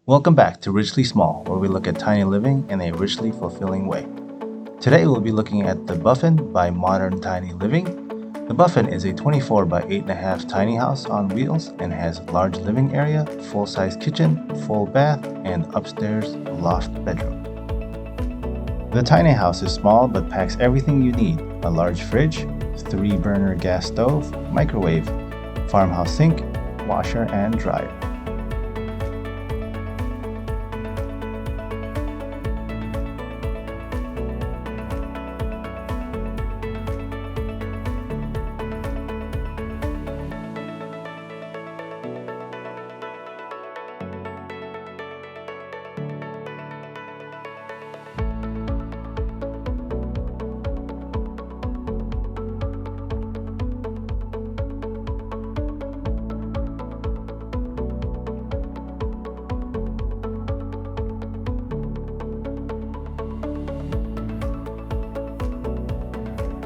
Welcome back to Richly Small, where we look at tiny living in a richly fulfilling way. Today we'll be looking at the Bofin by Modern Tiny Living. The Bofin is a 24 by 8.5 tiny house on wheels and has large living area, full-size kitchen, full bath, and upstairs loft bedroom. The tiny house is small but packs everything you need: a large fridge, 3-burner gas stove, microwave, farmhouse sink, washer and dryer.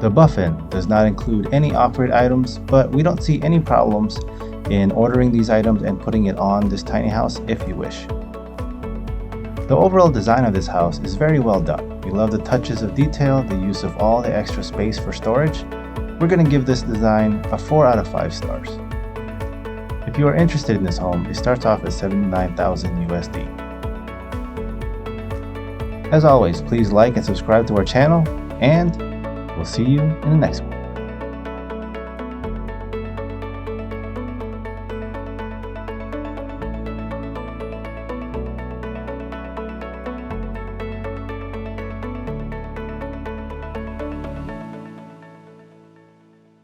The Bofin does not include any off-grid items, but we don't see any problems in ordering these items and putting it on this tiny house if you wish. The overall design of this house is very well done. We love the touches of detail, the use of all the extra space for storage. We're going to give this design a 4 out of 5 stars. If you are interested in this home, it starts off at $79,000 USD. As always, please like and subscribe to our channel, and we'll see you in the next one.